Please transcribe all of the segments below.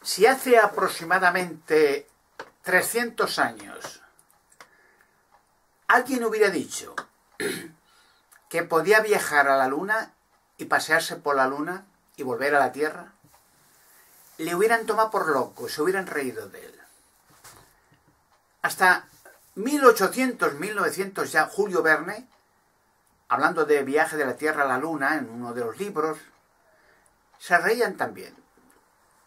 Si hace aproximadamente 300 años alguien hubiera dicho que podía viajar a la Luna y pasearse por la Luna y volver a la Tierra, le hubieran tomado por loco, se hubieran reído de él. Hasta 1800, 1900 ya, Julio Verne, hablando de viaje de la Tierra a la Luna en uno de los libros, se reían también.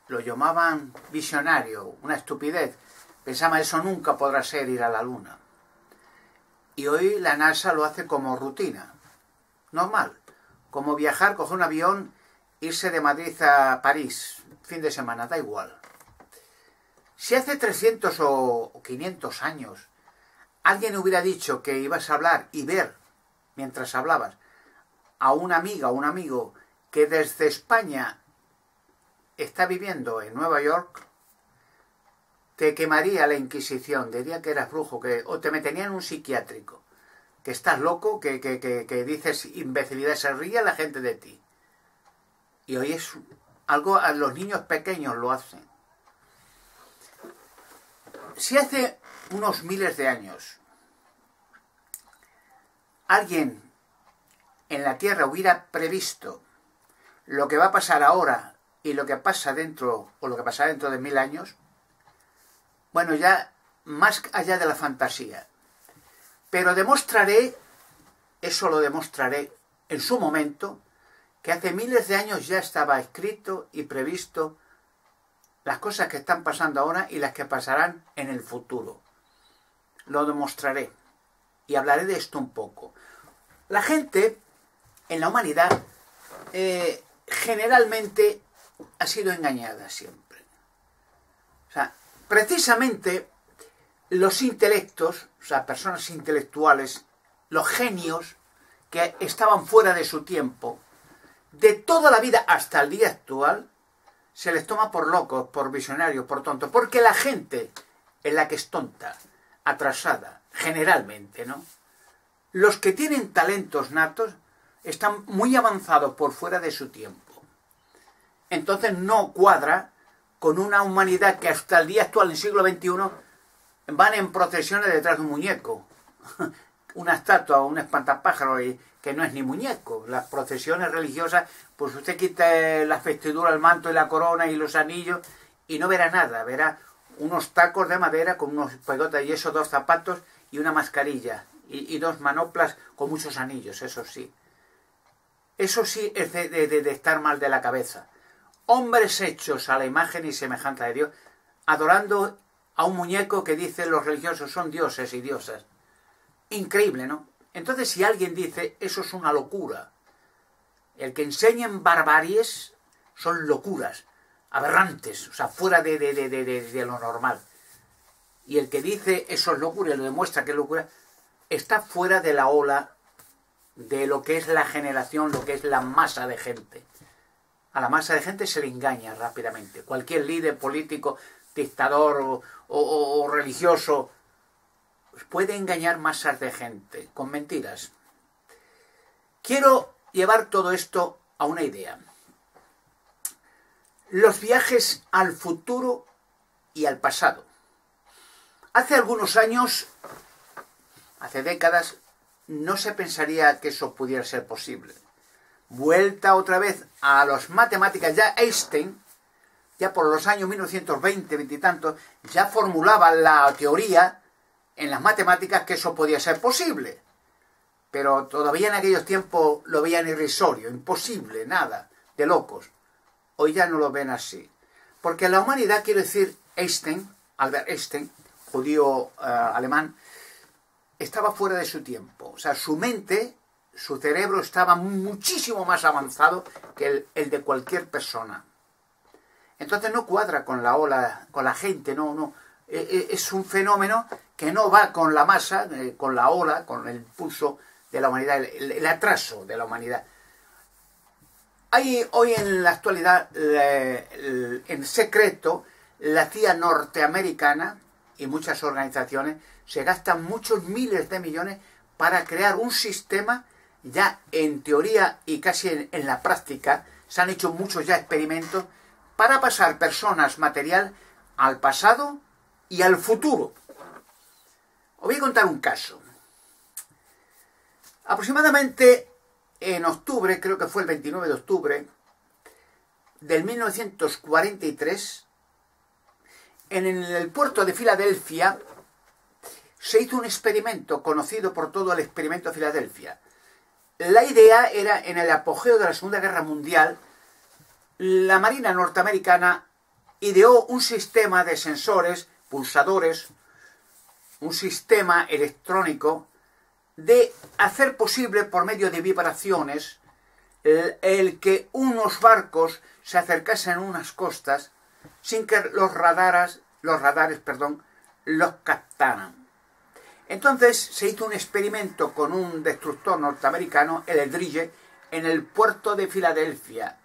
Lo llamaban visionario, una estupidez. Pensaban, eso nunca podrá ser ir a la Luna. Y hoy la NASA lo hace como rutina, normal. Como viajar, coger un avión, irse de Madrid a París, fin de semana, da igual. Si hace 300 o 500 años alguien hubiera dicho que ibas a hablar y ver, mientras hablabas, a una amiga o un amigo que desde España está viviendo en Nueva York, te quemaría la Inquisición, diría que eras brujo, o te meterían en un psiquiátrico, que estás loco, que dices imbecilidad, se ríe la gente de ti. Y hoy es algo, a los niños pequeños lo hacen. Si hace unos miles de años alguien en la Tierra hubiera previsto lo que va a pasar ahora y lo que pasa dentro, o lo que pasará dentro de 1000 años, bueno, ya más allá de la fantasía. Pero demostraré, eso lo demostraré en su momento, que hace miles de años ya estaba escrito y previsto las cosas que están pasando ahora y las que pasarán en el futuro. Lo demostraré y hablaré de esto un poco. La gente en la humanidad generalmente ha sido engañada siempre. O sea, precisamente los intelectos, o sea, personas intelectuales, los genios que estaban fuera de su tiempo, de toda la vida hasta el día actual, se les toma por locos, por visionarios, por tontos, porque la gente es la que es tonta, atrasada, generalmente, ¿no? Los que tienen talentos natos están muy avanzados por fuera de su tiempo. Entonces no cuadra con una humanidad que hasta el día actual, en el siglo XXI, van en procesiones detrás de un muñeco. Una estatua o un espantapájaro que no es ni muñeco. Las procesiones religiosas, pues usted quita la vestidura, el manto y la corona y los anillos y no verá nada. Verá unos tacos de madera con unos pegotas y esos 2 zapatos y una mascarilla y 2 manoplas con muchos anillos, eso sí. Eso sí es de estar mal de la cabeza. Hombres hechos a la imagen y semejanza de Dios, adorando a un muñeco que dicen los religiosos son dioses y diosas. Increíble, ¿no? Entonces, si alguien dice, eso es una locura. El que enseñen barbaries son locuras, aberrantes, o sea, fuera de lo normal. Y el que dice eso es locura y lo demuestra que es locura, está fuera de la ola de lo que es la generación, lo que es la masa de gente. A la masa de gente se le engaña rápidamente. Cualquier líder político, dictador o religioso puede engañar masas de gente con mentiras. Quiero llevar todo esto a una idea. Los viajes al futuro y al pasado. Hace algunos años, hace décadas, no se pensaría que eso pudiera ser posible. Vuelta otra vez a las matemáticas, ya Einstein, ya por los años 1920, 20 y tantos, ya formulaba la teoría en las matemáticas que eso podía ser posible. Pero todavía en aquellos tiempos lo veían irrisorio, imposible, nada, de locos. Hoy ya no lo ven así. Porque la humanidad, quiero decir, Einstein, Albert Einstein, judío alemán, estaba fuera de su tiempo. O sea, su mente, su cerebro estaba muchísimo más avanzado que el de cualquier persona. Entonces no cuadra con la ola, con la gente, no. Es un fenómeno que no va con la masa, con la ola, con el pulso de la humanidad, el atraso de la humanidad. Hay hoy en la actualidad, en secreto, la CIA norteamericana y muchas organizaciones se gastan muchos miles de millones para crear un sistema ya en teoría y casi en la práctica. Se han hecho muchos ya experimentos para pasar personas, material, al pasado y al futuro. Os voy a contar un caso. Aproximadamente en octubre, creo que fue el 29 de octubre del 1943, en el puerto de Filadelfia se hizo un experimento conocido por todo, el experimento de Filadelfia. La idea era, en el apogeo de la Segunda Guerra Mundial, la Marina norteamericana ideó un sistema de sensores, pulsadores, un sistema electrónico de hacer posible por medio de vibraciones el que unos barcos se acercasen a unas costas sin que los radares los captaran. Entonces se hizo un experimento con un destructor norteamericano, el Eldridge, en el puerto de Filadelfia.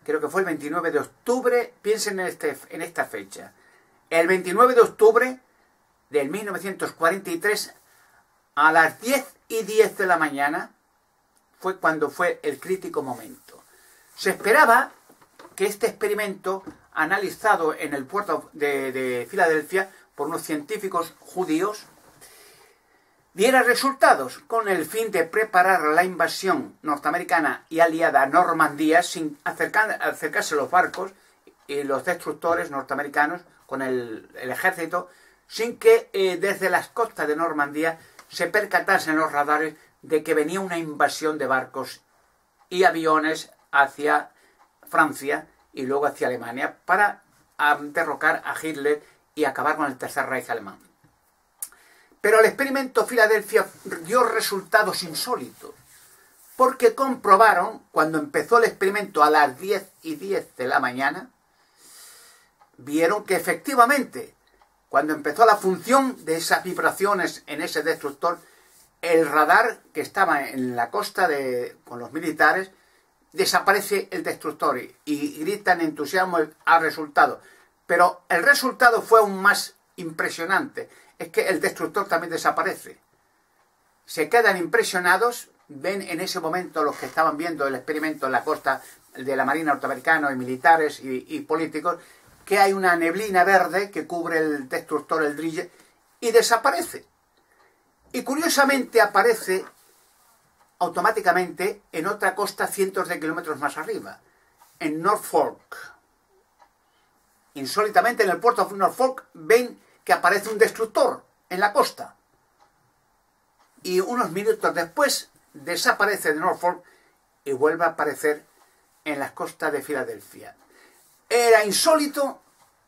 Creo que fue el 29 de octubre, piensen en esta fecha. El 29 de octubre del 1943, a las 10:10 de la mañana, fue cuando fue el crítico momento. Se esperaba que este experimento, analizado en el puerto de Filadelfia por unos científicos judíos, diera resultados con el fin de preparar la invasión norteamericana y aliada a Normandía sin acercarse los barcos y los destructores norteamericanos con el ejército, sin que desde las costas de Normandía se percatasen los radares de que venía una invasión de barcos y aviones hacia Francia y luego hacia Alemania para derrocar a Hitler y acabar con el Tercer Reich alemán. Pero el experimento Filadelfia dio resultados insólitos, porque comprobaron, cuando empezó el experimento a las 10:10 de la mañana, vieron que efectivamente, cuando empezó la función de esas vibraciones en ese destructor, el radar que estaba en la costa con los militares, desaparece el destructor y gritan entusiasmo al resultado. Pero el resultado fue aún más impresionante. Es que el destructor también desaparece. Se quedan impresionados, ven en ese momento los que estaban viendo el experimento en la costa de la Marina norteamericana y militares y políticos, que hay una neblina verde que cubre el destructor Eldridge y desaparece. Y curiosamente aparece automáticamente en otra costa cientos de kilómetros más arriba, en Norfolk. Insólitamente en el puerto de Norfolk ven que aparece un destructor en la costa. Y unos minutos después desaparece de Norfolk y vuelve a aparecer en las costas de Filadelfia. Era insólito,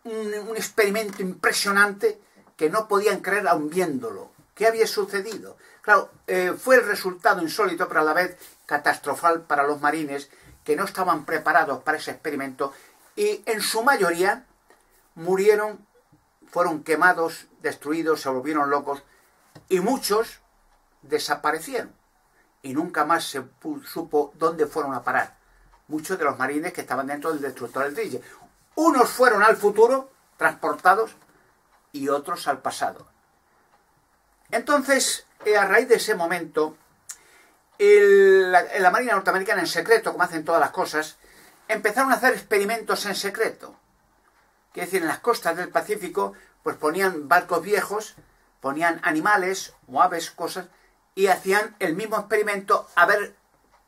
un experimento impresionante que no podían creer aún viéndolo. ¿Qué había sucedido? Claro, fue el resultado insólito, pero a la vez catastrofal para los marines que no estaban preparados para ese experimento y en su mayoría murieron, fueron quemados, destruidos, se volvieron locos y muchos desaparecieron y nunca más se supo dónde fueron a parar. Muchos de los marines que estaban dentro del destructor Eldridge. Unos fueron al futuro, transportados, y otros al pasado. Entonces, a raíz de ese momento, la Marina norteamericana en secreto, como hacen todas las cosas, empezaron a hacer experimentos en secreto. Quiere decir, en las costas del Pacífico, pues ponían barcos viejos, ponían animales o aves, cosas, y hacían el mismo experimento a ver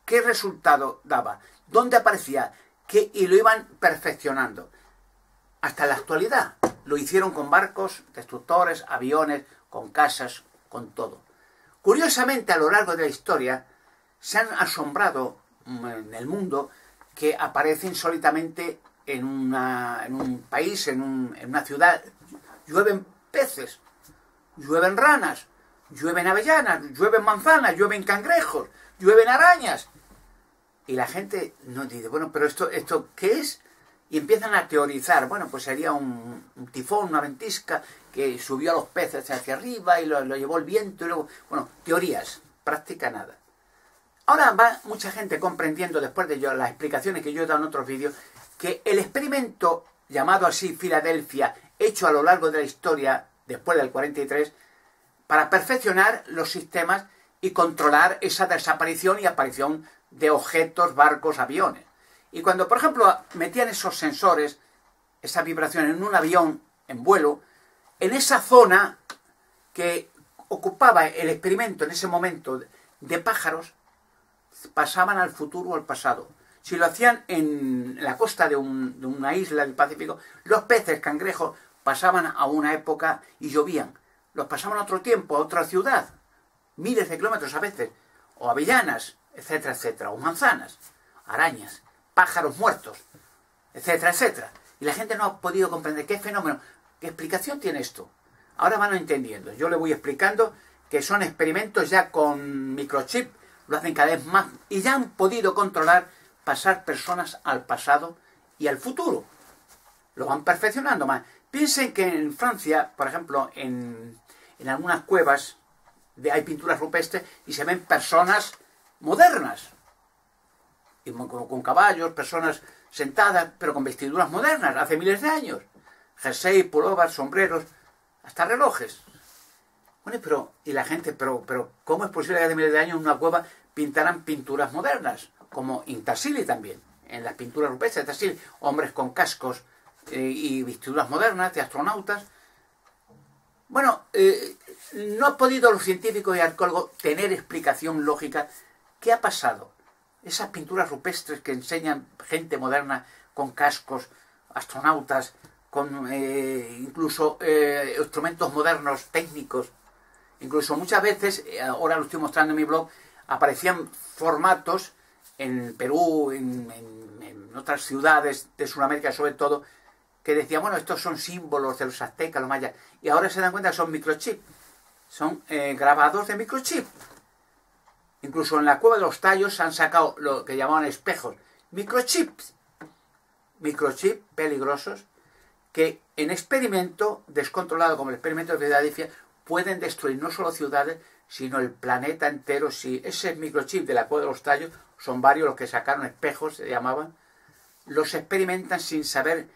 qué resultado daba, dónde aparecía, y lo iban perfeccionando. Hasta la actualidad lo hicieron con barcos, destructores, aviones, con casas, con todo. Curiosamente, a lo largo de la historia, se han asombrado en el mundo que aparece insólitamente en un país, en una ciudad, llueven peces, llueven ranas, llueven avellanas, llueven manzanas, llueven cangrejos, llueven arañas. Y la gente no dice, bueno, pero ¿esto qué es? Y empiezan a teorizar, bueno, pues sería un tifón, una ventisca que subió a los peces hacia arriba y lo llevó el viento y luego, bueno, teorías, práctica nada. Ahora va mucha gente comprendiendo, después de las explicaciones que yo he dado en otros vídeos, que el experimento llamado así Filadelfia, hecho a lo largo de la historia después del 43, para perfeccionar los sistemas y controlar esa desaparición y aparición de objetos, barcos, aviones. Y cuando, por ejemplo, metían esos sensores esa vibración en un avión, en vuelo, en esa zona que ocupaba el experimento en ese momento de pájaros, pasaban al futuro o al pasado. Si lo hacían en la costa de una isla del Pacífico, los peces, cangrejos, pasaban a una época y llovían. Los pasaban a otro tiempo, a otra ciudad, miles de kilómetros a veces, o avellanas, etcétera, etcétera, o manzanas, arañas, pájaros muertos, etcétera, etcétera. Y la gente no ha podido comprender qué fenómeno, qué explicación tiene esto. Ahora van entendiendo. Yo le voy explicando que son experimentos ya con microchip, lo hacen cada vez más, y ya han podido controlar pasar personas al pasado y al futuro. Lo van perfeccionando más. Piensen que en Francia, por ejemplo, en algunas cuevas hay pinturas rupestres y se ven personas modernas, y con caballos, personas sentadas, pero con vestiduras modernas, hace miles de años. Jersey, pullovers, sombreros, hasta relojes. Bueno, y la gente, pero ¿cómo es posible que hace miles de años en una cueva pintaran pinturas modernas? Como en Tassili también, en las pinturas rupestres de Tassili, hombres con cascos y vestiduras modernas de astronautas. Bueno, no han podido los científicos y arqueólogos tener explicación lógica. ¿Qué ha pasado? Esas pinturas rupestres que enseñan gente moderna con cascos, astronautas, con incluso instrumentos modernos, técnicos. Incluso muchas veces, ahora lo estoy mostrando en mi blog, aparecían formatos en Perú, en otras ciudades de Sudamérica sobre todo, que decían, bueno, estos son símbolos de los aztecas, los mayas, y ahora se dan cuenta que son microchips, son grabados de microchip. Incluso en la cueva de los tallos se han sacado lo que llamaban espejos, microchips peligrosos, que en experimento descontrolado, como el experimento de Filadelfia, pueden destruir no solo ciudades, sino el planeta entero. Si ese microchip de la cueva de los tallos, son varios los que sacaron espejos, se llamaban, los experimentan sin saber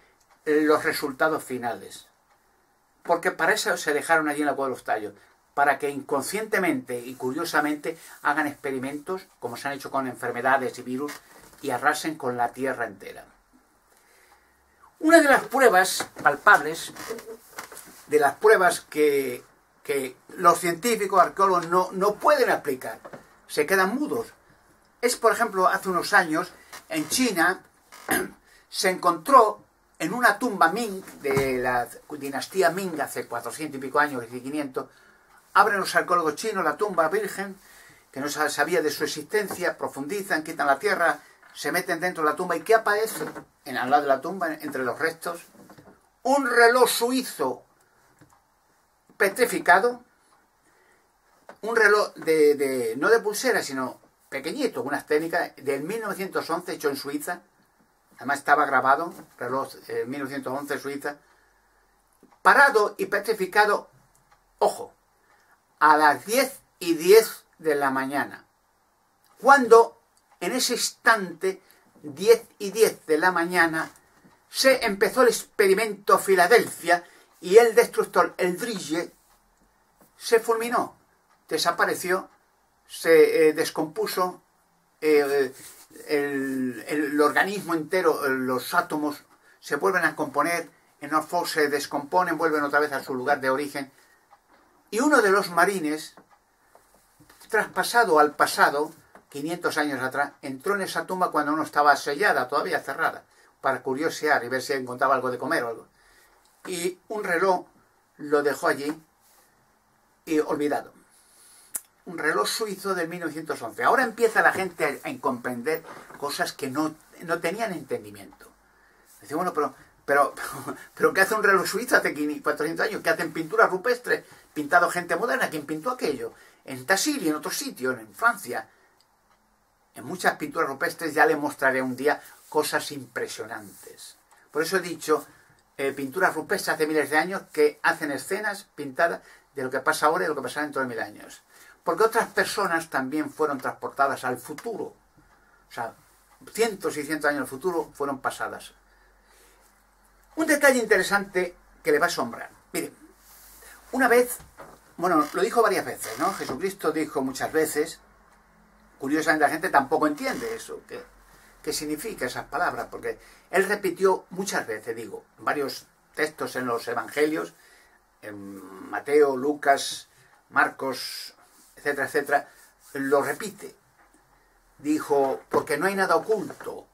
los resultados finales. Porque para eso se dejaron allí en la cueva de los tallos, para que inconscientemente y curiosamente hagan experimentos, como se han hecho con enfermedades y virus, y arrasen con la Tierra entera. Una de las pruebas palpables, de las pruebas que los científicos, arqueólogos no pueden aplicar, se quedan mudos, es, por ejemplo, hace unos años, en China, se encontró en una tumba Ming, de la dinastía Ming, hace 400 y pico años, y 500, abren los arqueólogos chinos la tumba virgen, que no se sabía de su existencia, profundizan, quitan la tierra, se meten dentro de la tumba, ¿y qué aparece? Al lado de la tumba, entre los restos, un reloj suizo petrificado, un reloj no de pulsera, sino pequeñito, unas técnicas del 1911 hecho en Suiza, además estaba grabado, reloj 1911 Suiza, parado y petrificado, ojo, a las 10:10 de la mañana, cuando en ese instante, 10:10 de la mañana, se empezó el experimento Filadelfia y el destructor, el Drille, se fulminó, desapareció, se descompuso, el organismo entero, los átomos se vuelven a componer, en Norfolk se descomponen, vuelven otra vez a su lugar de origen. Y uno de los marines, traspasado al pasado, 500 años atrás, entró en esa tumba cuando no estaba sellada, todavía cerrada, para curiosear y ver si encontraba algo de comer o algo. Y un reloj lo dejó allí y olvidado. Un reloj suizo del 1911. Ahora empieza la gente a comprender cosas que no tenían entendimiento. Dice, bueno, pero ¿qué hace un reloj suizo hace 400 años? ¿Qué hacen pinturas rupestres? Pintado gente moderna. ¿Quién pintó aquello? En Tassili, en otros sitios, en Francia. En muchas pinturas rupestres ya le mostraré un día cosas impresionantes. Por eso he dicho, pinturas rupestres hace miles de años que hacen escenas pintadas de lo que pasa ahora y de lo que pasará dentro de 1000 años. Porque otras personas también fueron transportadas al futuro. O sea, cientos y cientos de años al futuro fueron pasadas. Un detalle interesante que le va a asombrar. Miren, una vez, bueno, lo dijo varias veces, ¿no? Jesucristo dijo muchas veces, curiosamente la gente tampoco entiende eso, qué significa esas palabras, porque él repitió muchas veces, digo, varios textos en los evangelios, en Mateo, Lucas, Marcos, etcétera, etcétera, lo repite. Dijo, porque no hay nada oculto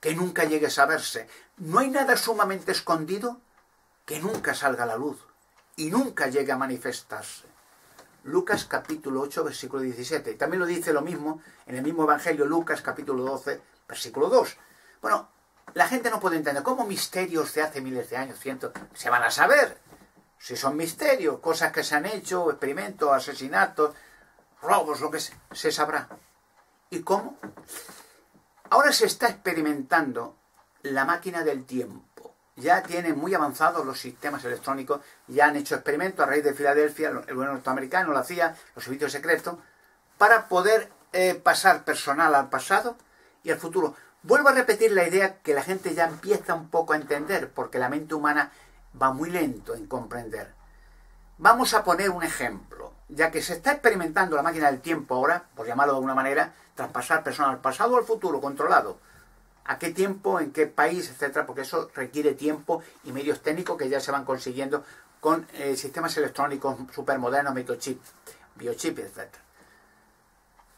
que nunca llegue a saberse. No hay nada sumamente escondido que nunca salga a la luz y nunca llegue a manifestarse. Lucas capítulo 8, versículo 17. Y también lo dice lo mismo en el mismo evangelio, Lucas capítulo 12, versículo 2. Bueno, la gente no puede entender cómo misterios de hace miles de años, cientos, se van a saber. Si son misterios, cosas que se han hecho, experimentos, asesinatos, robos, lo que se sabrá. ¿Y cómo? Ahora se está experimentando la máquina del tiempo. Ya tienen muy avanzados los sistemas electrónicos, ya han hecho experimentos a raíz de Filadelfia, el gobierno norteamericano, la CIA, los servicios secretos, para poder pasar personal al pasado y al futuro. Vuelvo a repetir la idea que la gente ya empieza un poco a entender, porque la mente humana va muy lento en comprender. Vamos a poner un ejemplo. Ya que se está experimentando la máquina del tiempo ahora, por llamarlo de alguna manera, traspasar personas al pasado o al futuro, controlado. ¿A qué tiempo, en qué país, etcétera? Porque eso requiere tiempo y medios técnicos que ya se van consiguiendo con sistemas electrónicos supermodernos, microchip, biochip, etcétera.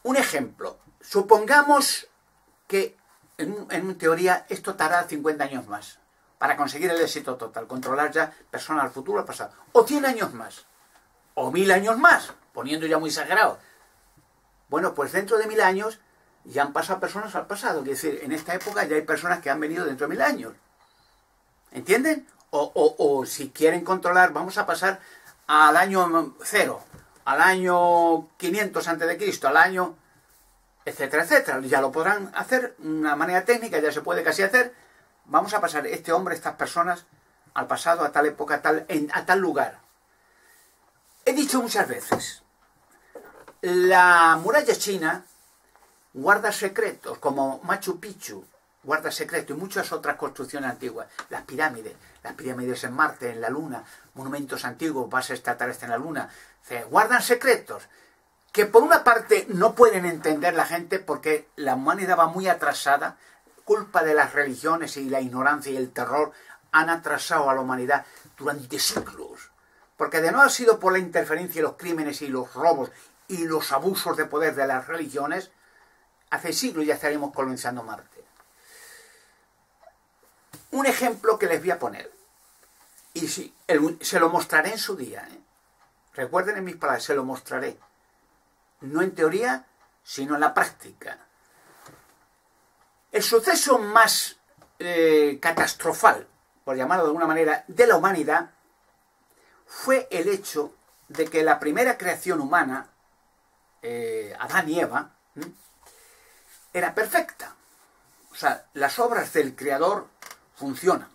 Un ejemplo. Supongamos que en teoría esto tardará 50 años más para conseguir el éxito total, controlar ya personas al futuro o al pasado. O 100 años más. O 1000 años más, poniendo ya muy exagerado. Bueno, pues dentro de 1000 años ya han pasado personas al pasado. Es decir, en esta época ya hay personas que han venido dentro de 1000 años. ¿Entienden? O si quieren controlar, vamos a pasar al año 0, al año 500 a.C., al año, etcétera, etcétera. Ya lo podrán hacer de una manera técnica, ya se puede casi hacer. Vamos a pasar este hombre, estas personas, al pasado, a tal época, a tal lugar. He dicho muchas veces, la muralla china guarda secretos, como Machu Picchu guarda secretos y muchas otras construcciones antiguas. Las pirámides en Marte, en la Luna, monumentos antiguos, bases extraterrestres en la Luna, guardan secretos que por una parte no pueden entender la gente porque la humanidad va muy atrasada, culpa de las religiones y la ignorancia y el terror han atrasado a la humanidad durante siglos. Porque de no haber sido por la interferencia y los crímenes y los robos y los abusos de poder de las religiones, hace siglos ya estaríamos colonizando Marte. Un ejemplo que les voy a poner, y sí, se lo mostraré en su día. Recuerden en mis palabras, se lo mostraré. No en teoría, sino en la práctica. El suceso más catastrofal, por llamarlo de alguna manera, de la humanidad, fue el hecho de que la primera creación humana, Adán y Eva, era perfecta. O sea, las obras del Creador funcionan.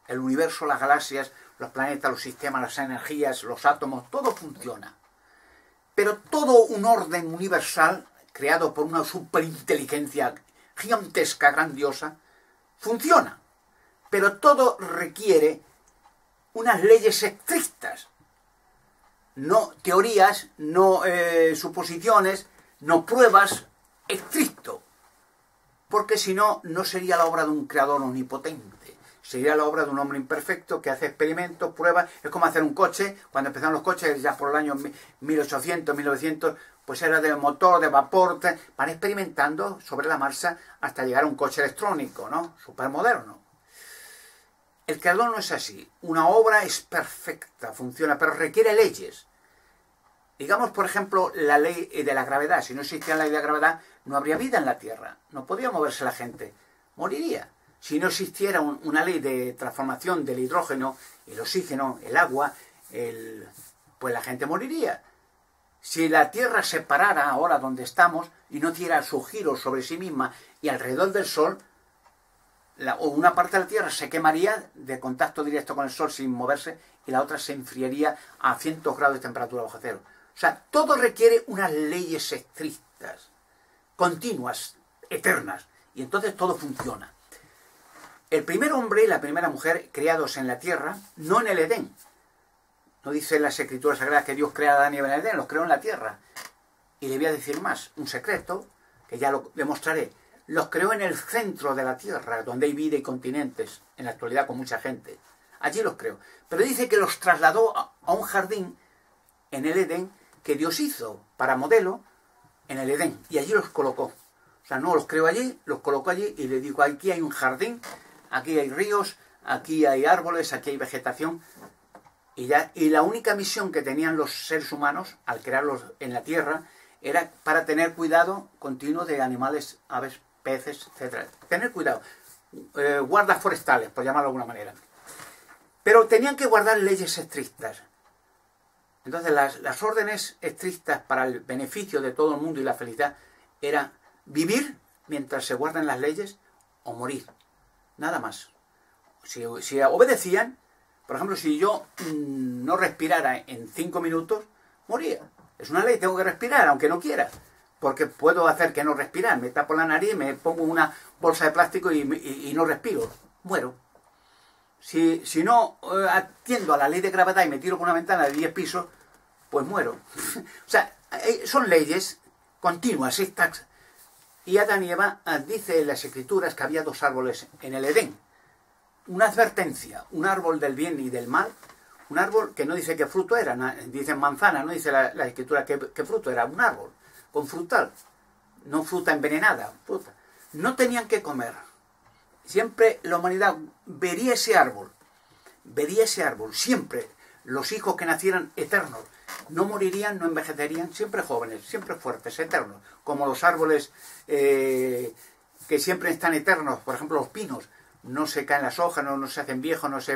El universo, las galaxias, los planetas, los sistemas, las energías, los átomos, todo funciona. Pero todo un orden universal, creado por una superinteligencia gigantesca, grandiosa, funciona. Pero todo requiere unas leyes estrictas, no teorías, no suposiciones, no pruebas, estricto, porque si no, no sería la obra de un creador omnipotente, sería la obra de un hombre imperfecto que hace experimentos, pruebas. Es como hacer un coche. Cuando empezaron los coches, ya por el año 1800, 1900, pues era de motor, de vapor, van experimentando sobre la marcha hasta llegar a un coche electrónico, ¿no? Supermoderno. El creador no es así. Una obra es perfecta, funciona, pero requiere leyes. Digamos, por ejemplo, la ley de la gravedad. Si no existiera la ley de la gravedad, no habría vida en la Tierra. No podría moverse la gente. Moriría. Si no existiera una ley de transformación del hidrógeno, el oxígeno, el agua, pues la gente moriría. Si la Tierra se parara ahora donde estamos y no diera su giro sobre sí misma y alrededor del Sol, o una parte de la Tierra se quemaría de contacto directo con el Sol sin moverse y la otra se enfriaría a 100 grados de temperatura bajo cero. O sea, todo requiere unas leyes estrictas, continuas, eternas, y entonces todo funciona. El primer hombre y la primera mujer creados en la Tierra, no en el Edén. No dice en las Escrituras Sagradas que Dios crea a Adán y Eva en el Edén, los creó en la Tierra. Y le voy a decir más, un secreto, que ya lo demostraré. los creó en el centro de la Tierra, donde hay vida y continentes, en la actualidad con mucha gente. Allí los creó. Pero dice que los trasladó a un jardín en el Edén que Dios hizo para modelo en el Edén. Y allí los colocó. O sea, no los creó allí, los colocó allí y le dijo, aquí hay un jardín, aquí hay ríos, aquí hay árboles, aquí hay vegetación. Y la única misión que tenían los seres humanos al crearlos en la Tierra era para tener cuidado continuo de animales, aves, peces, etc. Tener cuidado. Guardas forestales, por llamarlo de alguna manera. Pero tenían que guardar leyes estrictas. Entonces las órdenes estrictas para el beneficio de todo el mundo y la felicidad era vivir mientras se guardan las leyes o morir. Nada más. Si obedecían, por ejemplo, si yo no respirara en 5 minutos, moría. Es una ley, tengo que respirar, aunque no quiera. Porque puedo hacer que no respirar. Me tapo la nariz, me pongo una bolsa de plástico y no respiro. Muero. Si no atiendo a la ley de gravedad y me tiro por una ventana de 10 pisos, pues muero. O sea, son leyes continuas estas. Y Adán y Eva dice en las Escrituras que había 2 árboles en el Edén. Una advertencia, un árbol del bien y del mal, un árbol que no dice qué fruto era, dice manzana, no dice la Escritura qué fruto era, un árbol con frutal, no fruta envenenada, fruta. No tenían que comer. Siempre la humanidad vería ese árbol, siempre los hijos que nacieran eternos, no morirían, no envejecerían, siempre jóvenes, siempre fuertes, eternos, como los árboles que siempre están eternos, por ejemplo los pinos, no se caen las hojas, no se hacen viejos,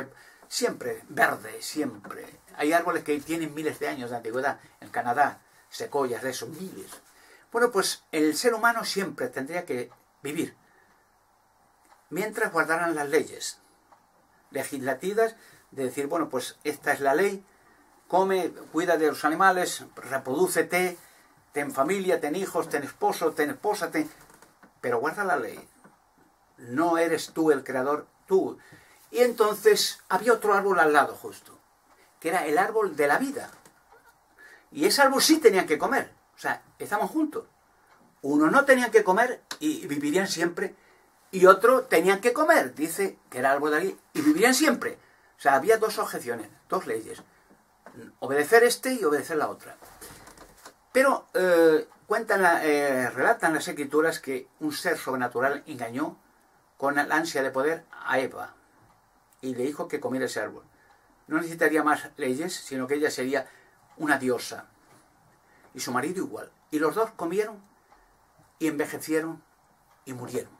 siempre verde, siempre. Hay árboles que tienen miles de años de antigüedad, en Canadá, secoyas de esos, miles. Bueno, pues el ser humano siempre tendría que vivir mientras guardaran las leyes legislativas de decir, bueno, pues esta es la ley, come, cuida de los animales, reprodúcete, ten familia, ten hijos, ten esposo, ten esposa, pero guarda la ley. No eres tú el creador, tú. Y entonces había otro árbol al lado justo, que era el árbol de la vida. Y ese árbol sí tenían que comer. O sea, estamos juntos. Uno no tenían que comer y vivirían siempre. Y otro tenían que comer, dice que era el árbol de la vida, y vivirían siempre. O sea, había 2 objeciones, 2 leyes. Obedecer y obedecer la otra. Pero relatan las Escrituras que un ser sobrenatural engañó con la ansia de poder a Eva y le dijo que comiera ese árbol. No necesitaría más leyes, sino que ella sería una diosa y su marido igual. Y los 2 comieron y envejecieron y murieron.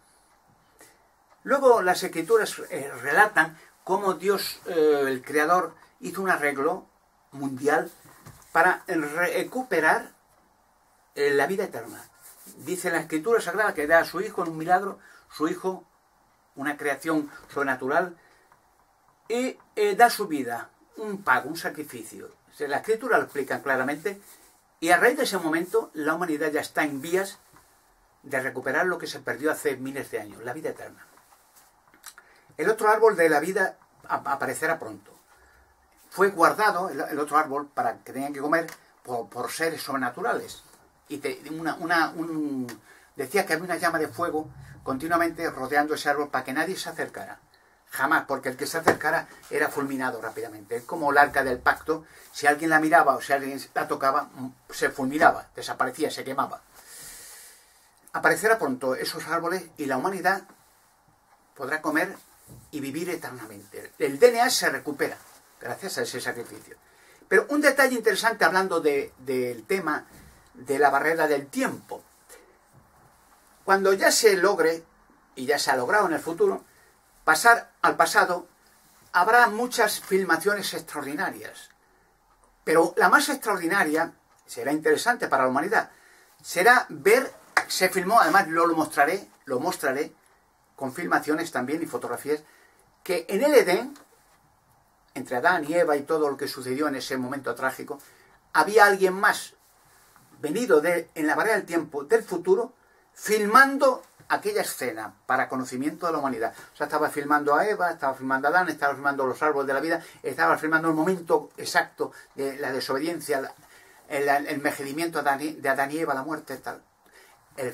Luego las Escrituras relatan cómo Dios, el Creador, hizo un arreglo mundial para recuperar la vida eterna. Dice la Escritura Sagrada que da a su Hijo en un milagro, su Hijo, una creación sobrenatural, y da su vida, un pago, un sacrificio. La Escritura lo explica claramente, y a raíz de ese momento la humanidad ya está en vías de recuperar lo que se perdió hace miles de años, la vida eterna. El otro árbol de la vida aparecerá pronto. Fue guardado el otro árbol para que tengan que comer por seres sobrenaturales. Y decía que había una llama de fuego continuamente rodeando ese árbol para que nadie se acercara. Jamás, porque el que se acercara era fulminado rápidamente. Es como el arca del pacto, si alguien la miraba o si alguien la tocaba, se fulminaba, desaparecía, se quemaba. Aparecerá pronto esos árboles y la humanidad podrá comer y vivir eternamente. El DNA se recupera gracias a ese sacrificio. Pero un detalle interesante hablando del tema de la barrera del tiempo. Cuando ya se logre, y ya se ha logrado en el futuro, pasar al pasado, habrá muchas filmaciones extraordinarias. Pero la más extraordinaria, será interesante para la humanidad, será ver, se filmó, además lo mostraré con filmaciones también y fotografías, que en el Edén, entre Adán y Eva y todo lo que sucedió en ese momento trágico, había alguien más venido en la barrera del tiempo del futuro, filmando aquella escena para conocimiento de la humanidad. O sea, estaba filmando a Eva, estaba filmando a Adán, estaba filmando los árboles de la vida, estaba filmando el momento exacto de la desobediencia, el envejecimiento de Adán y Eva, la muerte, tal.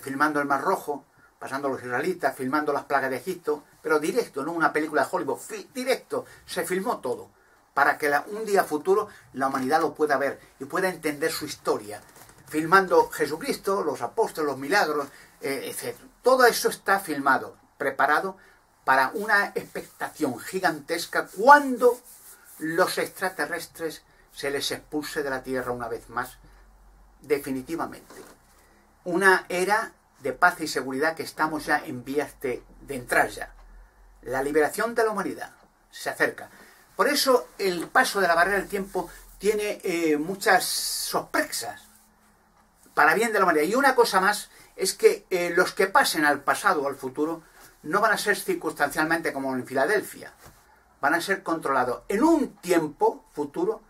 Filmando el Mar Rojo, pasando los israelitas, filmando las plagas de Egipto, pero directo, no una película de Hollywood, directo, se filmó todo, para que un día futuro la humanidad lo pueda ver y pueda entender su historia, filmando Jesucristo, los apóstoles, los milagros, etc. Todo eso está filmado, preparado para una expectación gigantesca cuando los extraterrestres se les expulse de la Tierra una vez más, definitivamente. Una era de paz y seguridad que estamos ya en vías de entrar ya. La liberación de la humanidad se acerca. Por eso el paso de la barrera del tiempo tiene muchas sorpresas para bien de la humanidad. Y una cosa más es que los que pasen al pasado o al futuro no van a ser circunstancialmente como en Filadelfia. Van a ser controlados. En un tiempo futuro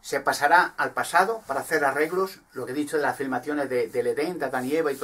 se pasará al pasado para hacer arreglos, lo que he dicho de las filmaciones del Edén, de Adán y Eva y todo.